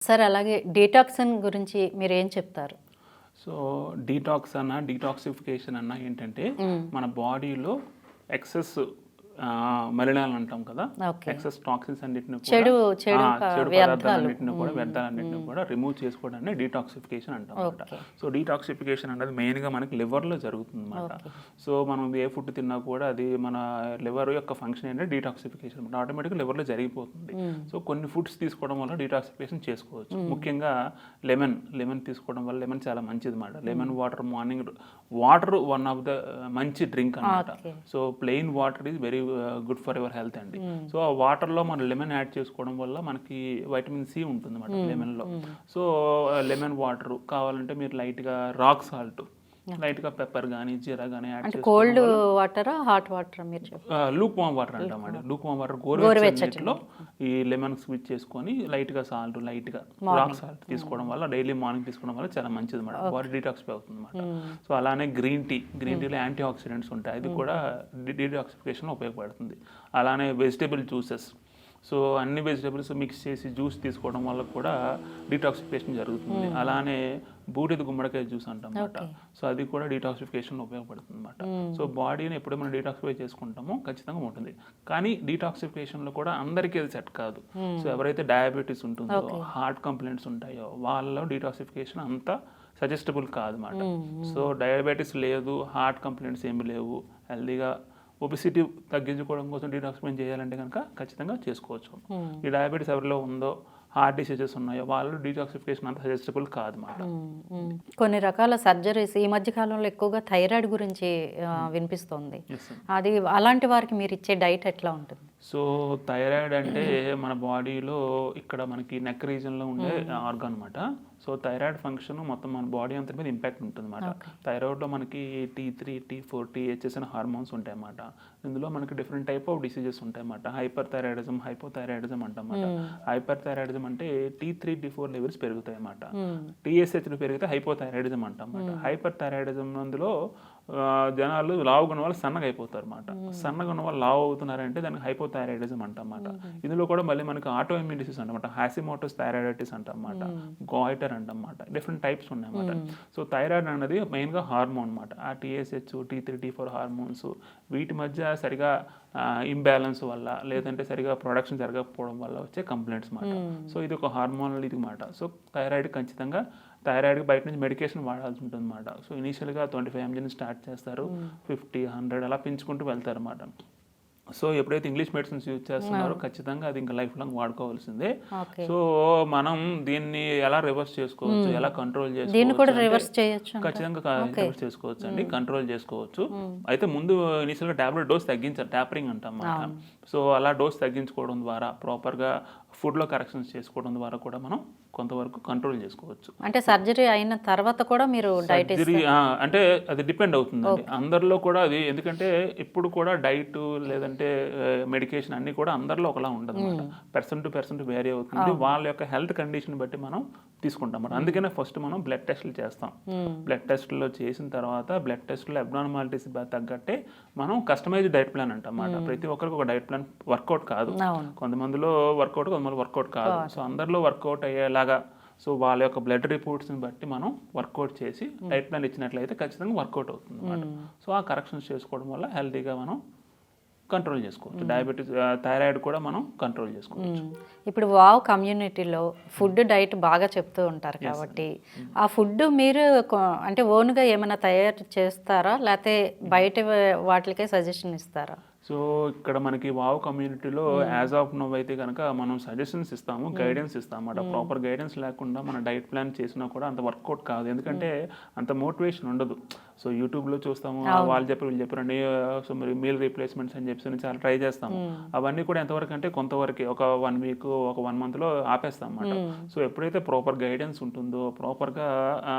Sir అలాగే డీటాక్సిన్ గురించి మీరేం చెప్తారు? సో డీటాక్స్ అన్న డీటాక్సిఫికేషన్ అన్న ఏంటంటే మన బాడీలో ఎక్సెస్ మలినాలు అంటాం కదా, ఓకే. ఎక్సెస్ టాక్సిన్స్ అన్నిటిని చెడు చెడు వ్యర్థాలు. పదార్థాలన్నింటిని కూడా వ్యర్థాలన్నింటిని కూడా రిమూవ్ చేసుకోవడాన్ని డీటాక్సిఫికేషన్ అంటాం అనమాట. ఓకే. సో డీటాక్సిఫికేషన్ అనేది మెయిన్గా మనకి లివర్లో జరుగుతుంది అనమాట. ఓకే. సో మనం ఏ ఫుడ్ తిన్నా కూడా అది మన లివర్ యొక్క ఫంక్షన్ ఏంటంటే డీటాక్సిఫికేషన్ అనమాట. ఆటోమేటిక్గా లివర్లో జరిగిపోతుంది. సో కొన్ని ఫుడ్స్ తీసుకోవడం వల్ల డీటాక్సిఫికేషన్ చేసుకోవచ్చు. ముఖ్యంగా లెమన్ తీసుకోవడం వల్ల లెమన్ చాలా మంచిది అనమాట. Lemon water morning water one of the మంచి డ్రింక్ అనమాట. So plain water is very good for your health అండి. సో ఆ వాటర్లో మనం లెమన్ యాడ్ చేసుకోవడం వల్ల మనకి వైటమిన్ సి ఉంటుంది అన్నమాట లెమన్లో. సో లెమన్ వాటర్ కావాలంటే మీరు లైట్గా రాక్ సాల్ట్, లైట్గా పెప్పర్ కానీ జీరా కానీ యాడ్ చేసుకోవడం కోల్డ్ వాటరా హాట్ వాటరా మీరు చెప్పారు? లూక్ వామ్ వాటర్ అంటామండి. లూక్ వామ్ వాటర్ గోరువెచ్చటిలో ఈ లెమన్ స్విచ్ చేసుకొని లైట్గా సాల్ట్, లైట్గా రాక్ సాల్ట్ తీసుకోవడం వల్ల డైలీ మార్నింగ్ తీసుకోవడం వల్ల చాలా మంచిది అనమాట. బాడీ డీటాక్సిఫై అవుతుంది అనమాట. సో అలానే గ్రీన్ టీలో యాంటీ ఆక్సిడెంట్స్ ఉంటాయి, అది కూడా డీటాక్సిఫికేషన్లో ఉపయోగపడుతుంది. అలానే వెజిటేబుల్ జ్యూసెస్, సో అన్ని వెజిటేబుల్స్ మిక్స్ చేసి జ్యూస్ తీసుకోవడం వల్ల కూడా డీటాక్సిఫికేషన్ జరుగుతుంది. అలానే బూడిద గుమ్మడికాయ జ్యూస్ అంటాం అన్నమాట. సో అది కూడా డీటాక్సిఫికేషన్లో ఉపయోగపడుతుంది అనమాట. సో బాడీని ఎప్పుడైతే మనం డీటాక్సిఫై చేసుకుంటామో ఖచ్చితంగా ఉంటుంది. కానీ డీటాక్సిఫికేషన్లో కూడా అందరికీ అది సెట్ కాదు. సో ఎవరైతే డయాబెటీస్ ఉంటుందో, హార్ట్ కంప్లైంట్స్ ఉంటాయో వాళ్ళలో డీటాక్సిఫికేషన్ అంతా సజెస్టబుల్ కాదన్నమాట. సో డయాబెటీస్ లేదు, హార్ట్ కంప్లైంట్స్ ఏమి లేవు, హెల్దీగా ఒబిసిటీ తగ్గించుకోవడం కోసం డీటాక్సిఫికేషన్ చేయాలంటే కనుక ఖచ్చితంగా చేసుకోవచ్చు. ఈ డయాబెటీస్ ఎవరిలో ఉందో, హార్ట్ డిసీజెస్ ఉన్నాయో వాళ్ళు డీటాక్సిఫికేషన్ అంత సజెస్టబుల్ కాదన్నమాట. కొన్ని రకాల సర్జరీస్ ఈ మధ్య కాలంలో ఎక్కువగా థైరాయిడ్ గురించి వినిపిస్తోంది. అది అలాంటి వారికి మీరు ఇచ్చే డైట్ ఎట్లా ఉంటుంది? సో థైరాయిడ్ అంటే మన బాడీలో ఇక్కడ మనకి నెక్ రీజన్లో ఉండే ఆర్గాన్ అనమాట. సో థైరాయిడ్ ఫంక్షన్ మొత్తం మన బాడీ అంతా మీద ఇంపాక్ట్ ఉంటుంది అనమాట. థైరాయిడ్లో మనకి T3, T4, THS అనే హార్మోన్స్ ఉంటాయి అన్నమాట. ఇందులో మనకి డిఫరెంట్ టైప్ ఆఫ్ డిసీజెస్ ఉంటాయి అన్నమాట. హైపర్ థైరాయిడిజం, హైపోథైరాయిడిజం అంటామాట. హైపర్ థైరాయిడిజం అంటే T3, T4 లెవెల్స్ పెరుగుతాయి అన్నమాట. TSHలు పెరిగితే హైపోథైరాయిడిజం అంటాం అన్నమాట. హైపర్ థైరాయిడిజం అందులో జనాలు లావుగా ఉన్న వాళ్ళు సన్నగా అయిపోతారు అన్నమాట. సన్నగా ఉన్న వాళ్ళు లావు అవుతున్నారంటే దానికి హైపోథైరాయిడిజం అంటమాట. ఇందులో కూడా మళ్ళీ మనకి ఆటో ఇమ్యూన్ డిసీజ్ అంటమాట, హాసిమోటోస్ థైరాయిడైటిస్ అంటమాట, గాయిటర్ అంటమాట. డిఫరెంట్ టైప్స్ ఉన్నాయన్నమాట. సో థైరాయిడ్ అనేది మెయిన్గా హార్మోన్ అనమాట. ఆ TSH, T3, T4 హార్మోన్స్ వీటి మధ్య సరిగా ఇంబ్యాలెన్స్ వల్ల, లేదంటే సరిగా ప్రొడక్షన్ జరగకపోవడం వల్ల వచ్చే కంప్లైంట్స్ మాట. సో ఇది ఒక హార్మోనల్ ఇది మాట. సో థైరాయిడ్ ఖచ్చితంగా థైరాయిడ్కి బయట నుంచి మెడికేషన్ వాడాల్సి ఉంటుంది అన్నమాట. సో ఇనీషియల్గా 25 mg స్టార్ట్ చేస్తారు, 50, 100 అలా పెంచుకుంటూ వెళ్తారు అన్నమాట. సో ఎప్పుడైతే ఇంగ్లీష్ మెడిసిన్స్ యూజ్ చేస్తున్నారో ఖచ్చితంగా అది ఇంకా లైఫ్ లాంగ్ వాడుకోవాల్సిందే. సో మనం దీన్ని ఎలా రివర్స్ చేసుకోవచ్చు, ఎలా కంట్రోల్ చేసుకోవచ్చు, ఖచ్చితంగా రివర్స్ చేసుకోవచ్చు అండి, కంట్రోల్ చేసుకోవచ్చు. అయితే ముందు ఇనిషియల్గా టాబ్లెట్ డోస్ తగ్గించాలి, ట్యాపరింగ్ అంటాం అన్నమాట. సో అలా డోస్ తగ్గించుకోవడం ద్వారా, ప్రాపర్గా ఫుడ్లో కరెక్షన్స్ చేసుకోవడం ద్వారా కూడా మనం కొంతవరకు కంట్రోల్ చేసుకోవచ్చు. అంటే సర్జరీ అయిన తర్వాత కూడా మీరు సర్జరీ అంటే అది డిపెండ్ అవుతుందండి అందరిలో కూడా. అది ఎందుకంటే ఇప్పుడు కూడా డైట్ లేదంటే మెడికేషన్ అన్ని కూడా అందరిలో ఒకలా ఉండదు అనమాట. పర్సన్ టు పర్సన్ వేరీ అవుతుంది. వాళ్ళ యొక్క హెల్త్ కండిషన్ బట్టి మనం తీసుకుంటాం అన్నమాట. అందుకనే ఫస్ట్ మనం బ్లడ్ టెస్ట్లు చేస్తాం. బ్లడ్ టెస్ట్లో చేసిన తర్వాత బ్లడ్ టెస్ట్లో అబ్నార్మాలిటీస్ తగ్గట్టే మనం కస్టమైజ్డ్ డైట్ ప్లాన్ అంటాం అన్నమాట. ప్రతి ఒక్కరికి ఒక డైట్ ప్లాన్ వర్కౌట్ కాదు. కొంతమందిలో వర్కౌట్, కొంతమంది వర్కౌట్ కాదు. సో అందరిలో వర్కౌట్ అయ్యేలాగా, సో వాళ్ళ యొక్క బ్లడ్ రిపోర్ట్స్ని బట్టి మనం వర్కౌట్ చేసి డైట్ ప్లాన్ ఇచ్చినట్లయితే ఖచ్చితంగా వర్కౌట్ అవుతుంది అన్నమాట. సో ఆ కరెక్షన్స్ చేసుకోవడం వల్ల హెల్తీగా మనం కంట్రోల్ చేసుకోవచ్చు. డయాబెటీస్, థైరాయిడ్ కూడా మనం కంట్రోల్ చేసుకోవచ్చు. ఇప్పుడు వావ్ కమ్యూనిటీలో ఫుడ్ డైట్ బాగా చెప్తూ ఉంటారు కాబట్టి ఆ ఫుడ్ మీరు అంటే ఓన్గా ఏమైనా తయారు చేస్తారా, లేకపోతే బయట వాటికే సజెషన్ ఇస్తారా? సో ఇక్కడ మనకి వావ్ కమ్యూనిటీలో యాజ్ ఆఫ్ నో అయితే కనుక మనం సజెషన్స్ ఇస్తాము, గైడెన్స్ ఇస్తాము అన్నమాట. ప్రాపర్ గైడెన్స్ లేకుండా మన డైట్ ప్లాన్ చేసినా కూడా అంత వర్కౌట్ కాదు, ఎందుకంటే అంత మోటివేషన్ ఉండదు. సో యూట్యూబ్లో చూస్తాము, వాళ్ళు చెప్పారు వీళ్ళు చెప్పారండి, సో మరి మీల్ రీప్లేస్మెంట్స్ అని చెప్పి చాలా ట్రై చేస్తాము. అవన్నీ కూడా ఎంతవరకు అంటే కొంతవరకు, ఒక 1 వీక్, ఒక 1 మంత్లో ఆపేస్తాం అన్నమాట. సో ఎప్పుడైతే ప్రాపర్ గైడెన్స్ ఉంటుందో, ప్రాపర్గా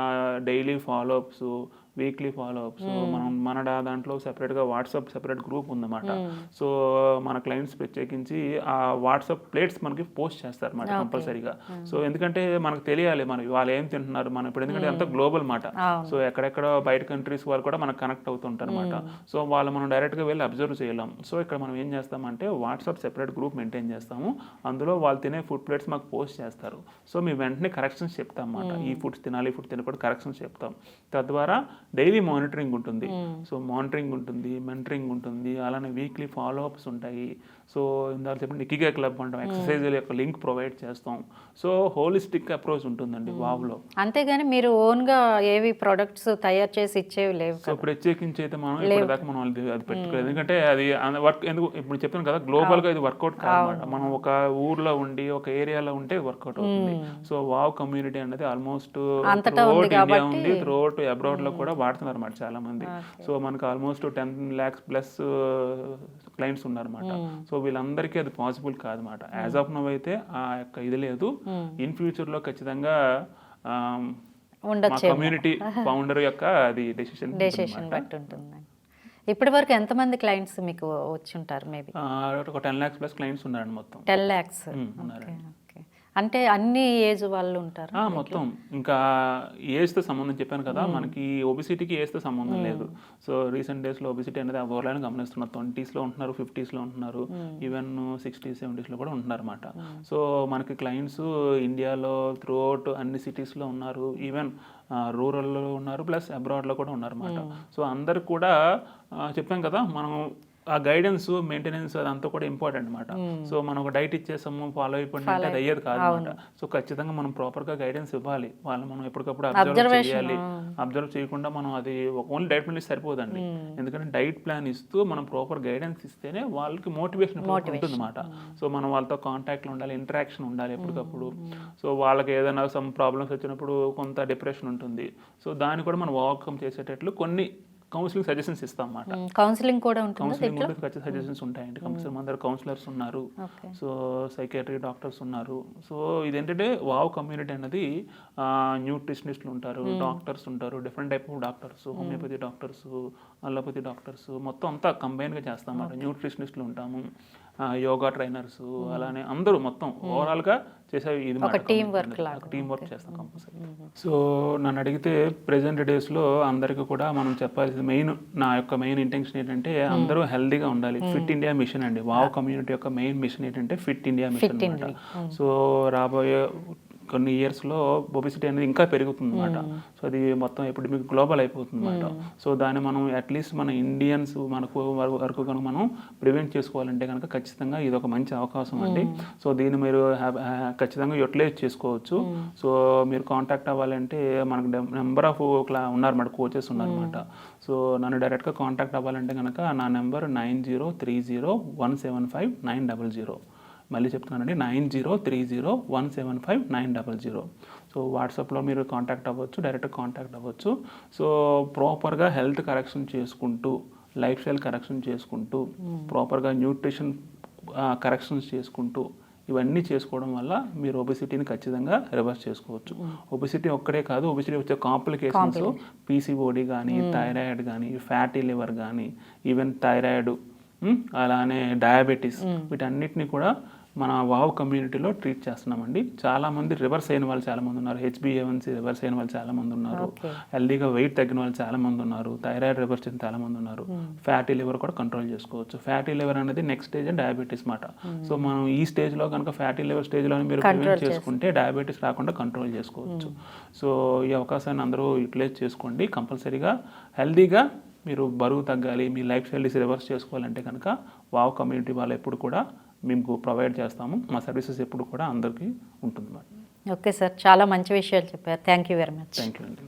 daily follow-ups, weekly follow up. So మనం దాంట్లో సెపరేట్గా వాట్సాప్ సెపరేట్ గ్రూప్ ఉందన్నమాట. సో మన క్లయింట్స్ ప్రత్యేకించి ఆ వాట్సాప్ ప్లేట్స్ మనకి పోస్ట్ చేస్తారు అన్నమాట కంపల్సరీగా. సో ఎందుకంటే మనకు తెలియాలి వాళ్ళు ఏం తింటున్నారు మనం ఇప్పుడు, ఎందుకంటే అంత గ్లోబల్ మాట. సో ఎక్కడెక్కడ బయట కంట్రీస్ వాళ్ళు కూడా మనకు కనెక్ట్ అవుతుంటారు అనమాట. సో వాళ్ళు మనం డైరెక్ట్గా వెళ్ళి అబ్జర్వ్ చేయలేం. సో ఇక్కడ మనం ఏం చేస్తామంటే వాట్సాప్ సెపరేట్ గ్రూప్ మెయింటైన్ చేస్తాము. అందులో వాళ్ళు తినే ఫుడ్ ప్లేట్స్ మాకు పోస్ట్ చేస్తారు. సో మేము వెంటనే కరెక్షన్స్ చెప్తాం అన్నమాట. ఈ ఫుడ్స్ తినాలి, ఫుడ్ తినకూడదు కరెక్షన్స్ చెప్తాం. తద్వారా డైలీ మానిటరింగ్ ఉంటుంది. సో మానిటరింగ్ ఉంటుంది, మెంటరింగ్ ఉంటుంది, అలానే వీక్లీ ఫాలో అప్స్ ఉంటాయి. సో ఇందాక చెప్పిన నికిగా క్లబ్ అంటాం, ఎక్సర్సైజ్ యొక్క లింక్ ప్రొవైడ్ చేస్తాం. సో హోలిస్టిక్ అప్రోచ్ ఉంటుందండి వావ్లో. అంతేగాని మీరు ఓన్గా ఏవి ప్రొడక్ట్స్ తయారు చేసి ఇచ్చేవి లేవు. సో ప్రత్యేకించి అయితే మనం ఇప్పటిదాకా మనం అది పెట్టుకోలేదు. ఎందుకంటే అది వర్క్ ఎందుకు ఇప్పుడు చెప్పాను కదా, గ్లోబల్గా ఇది వర్కౌట్ కాదన్నమాట. మనం ఒక ఊర్లో ఉండి ఒక ఏరియాలో ఉంటే వర్కౌట్ అవుతుంది. సో వావ్ కమ్యూనిటీ అనేది ఆల్మోస్ట్ త్రూఅవుట్ ఇండియా ఉంది, త్రూఅవుట్ అబ్రాడ్ లో కూడా వాడుతున్నారు అన్నమాట చాలా మంది. సో మనకు ఆల్మోస్ట్ 10 lakhs ప్లస్ క్లయింట్స్ ఉన్నారన్నమాట. సో వీళ్ళందరికీ అది పాసిబుల్ కాదన్నమాట. యాజ్ ఆఫ్ నౌ అయితే ఆ యొక్క ఇది లేదు. ఇన్ ఫ్యూచర్ లో ఖచ్చితంగా కమ్యూనిటీ ఫౌండర్ యొక్క అది డెసిషన్ బట్టి ఉంటుంది. ఇప్పటి వరకు ఎంతమంది క్లయింట్స్ మీకు వచ్చి ఉంటారు? మేబీ ఒక 10 lakhs ప్లస్ క్లయింట్స్ ఉన్నారండి మొత్తం. 10 lakhs అంటే అన్ని ఏజ్ వాళ్ళు ఉంటారు మొత్తం. ఇంకా ఏజ్తో సంబంధం చెప్పాను కదా, మనకి ఒబిసిటీకి ఏజ్తో సంబంధం లేదు. సో రీసెంట్ డేస్లో ఒబిసిటీ అనేది ఓవర్లైన్ గమనిస్తున్నారు. 20s లో ఉంటున్నారు, 50s లో ఉంటున్నారు, ఈవెన్ 60s 70s లో కూడా ఉంటున్నారు అన్నమాట. సో మనకి క్లయింట్స్ ఇండియాలో త్రూఅవుట్ అన్ని సిటీస్లో ఉన్నారు, ఈవెన్ రూరల్లో ఉన్నారు, ప్లస్ అబ్రాడ్లో కూడా ఉన్నారు అన్నమాట. సో అందరు కూడా చెప్పాం కదా, మనం ఆ గైడెన్స్ మెయింటెనెన్స్ అదంతా కూడా ఇంపార్టెంట్ అనమాట. సో మనం ఒక డైట్ ఇచ్చేసాము ఫాలో అయిపోయింది అంటే అది అయ్యేది కాదు అనమాట. సో ఖచ్చితంగా మనం ప్రాపర్గా గైడెన్స్ ఇవ్వాలి. వాళ్ళు మనం ఎప్పటికప్పుడు అబ్జర్వ్ చేయాలి. అబ్జర్వ్ చేయకుండా మనం అది ఓన్లీ డైట్ ప్లాన్ ఇస్తే సరిపోదండి. ఎందుకంటే డైట్ ప్లాన్ ఇస్తూ మనం ప్రాపర్ గైడెన్స్ ఇస్తేనే వాళ్ళకి మోటివేషన్ ఉంటుంది అనమాట. సో మనం వాళ్ళతో కాంటాక్ట్లో ఉండాలి, ఇంటరాక్షన్ ఉండాలి ఎప్పటికప్పుడు. సో వాళ్ళకి ఏదైనా సమ్ ప్రాబ్లమ్స్ వచ్చినప్పుడు కొంత డిప్రెషన్ ఉంటుంది. సో దాన్ని కూడా మనం ఓవర్కమ్ చేసేటట్లు కొన్ని కౌన్సిలింగ్ సజెషన్స్ ఇస్తాం అన్నమాట. కౌన్సిలింగ్ కూడా ఉంటుంది, కౌన్సిలింగ్ కూడా ఖచ్చితంగా సజెషన్స్ ఉంటాయండి. కంపల్సరీ మన దగ్గర కౌన్సిలర్స్ ఉన్నారు, సో సైకియాట్రీ డాక్టర్స్ ఉన్నారు. సో ఇదేంటంటే వావ్ కమ్యూనిటీ అనేది న్యూట్రిషనిస్టులు ఉంటారు, డాక్టర్స్ ఉంటారు, different type of doctors, homeopathy doctors, allopathy doctors, మొత్తం అంతా కంబైన్గా చేస్తాం అన్నమాట. న్యూట్రిషనిస్టులు ఉంటాము, యోగా ట్రైనర్స్, అలానే అందరూ మొత్తం ఓవరాల్గా చేసేవి ఇది టీమ్ వర్క్ చేస్తాం కంపల్సరీ. సో నన్ను అడిగితే ప్రెజెంట్ డేస్లో అందరికీ కూడా మనం చెప్పాల్సింది నా యొక్క మెయిన్ ఇంటెన్షన్ ఏంటంటే అందరూ హెల్దీగా ఉండాలి. ఫిట్ ఇండియా మిషన్ అండి. వావ్ కమ్యూనిటీ యొక్క మెయిన్ మిషన్ ఏంటంటే ఫిట్ ఇండియా మిషన్ అన్నమాట. సో రాబోయే కొన్ని ఇయర్స్లో ఒబిసిటీ అనేది ఇంకా పెరుగుతుంది అనమాట. సో అది మొత్తం ఎపిడమిక్ గ్లోబల్ అయిపోతుంది అనమాట. సో దాన్ని మనం అట్లీస్ట్ మన ఇండియన్స్ మనకు వరకు కనుక మనం ప్రివెంట్ చేసుకోవాలంటే కనుక ఖచ్చితంగా ఇది ఒక మంచి అవకాశం అండి. సో దీన్ని మీరు ఖచ్చితంగా యూటిలైజ్ చేసుకోవచ్చు. సో మీరు కాంటాక్ట్ అవ్వాలంటే మనకు నెంబర్ ఆఫ్ ఉన్నారన్నమాట, కోచెస్ ఉన్నారన్నమాట. సో నన్ను డైరెక్ట్గా కాంటాక్ట్ అవ్వాలంటే కనుక నా నెంబర్ 9030175900. మళ్ళీ చెప్తున్నానండి, 9030175900. సో వాట్సాప్లో మీరు కాంటాక్ట్ అవ్వచ్చు, డైరెక్ట్గా కాంటాక్ట్ అవ్వచ్చు. సో ప్రాపర్గా హెల్త్ కరెక్షన్ చేసుకుంటూ, లైఫ్ స్టైల్ కరెక్షన్ చేసుకుంటూ, ప్రాపర్గా న్యూట్రిషన్ కరెక్షన్స్ చేసుకుంటూ, ఇవన్నీ చేసుకోవడం వల్ల మీరు ఒబిసిటీని ఖచ్చితంగా రివర్స్ చేసుకోవచ్చు. ఒబిసిటీ ఒక్కడే కాదు, ఒబిసిటీ వచ్చే కాంప్లికేషన్స్ పీసీఓడి కానీ, థైరాయిడ్ కానీ, ఫ్యాటీ లివర్ కానీ, ఈవెన్ థైరాయిడ్, అలానే డయాబెటీస్, వీటన్నిటిని కూడా మన వావ్ కమ్యూనిటీలో ట్రీట్ చేస్తున్నామండి. చాలామంది రివర్స్ అయిన వాళ్ళు చాలామంది ఉన్నారు, HbA1c రివర్స్ అయిన వాళ్ళు చాలామంది ఉన్నారు, హెల్దీగా వెయిట్ తగ్గిన వాళ్ళు చాలామంది ఉన్నారు, థైరాయిడ్ రివర్స్ అయిన చాలామంది ఉన్నారు, ఫ్యాటీ లివర్ కూడా కంట్రోల్ చేసుకోవచ్చు. ఫ్యాటీ లివర్ అనేది నెక్స్ట్ స్టేజ్ డయాబెటీస్ మాట. సో మనం ఈ స్టేజ్లో కనుక ఫ్యాటీ లివర్ స్టేజ్లో మీరు ప్రివెంట్ చేసుకుంటే డయాబెటీస్ రాకుండా కంట్రోల్ చేసుకోవచ్చు. సో ఈ అవకాశాన్ని అందరూ యూటిలైజ్ చేసుకోండి. కంపల్సరీగా హెల్దీగా మీరు బరువు తగ్గాలి, మీ లైఫ్ స్టైల్ రివర్స్ చేసుకోవాలంటే కనుక వావ్ కమ్యూనిటీ వాళ్ళు ఎప్పుడు కూడా మేము ప్రొవైడ్ చేస్తాము. మా సర్వీసెస్ ఎప్పుడు కూడా అందరికీ ఉంటుంది. ఓకే సార్, చాలా మంచి విషయాలు చెప్పారు. Thank you very much. Thank you అండి.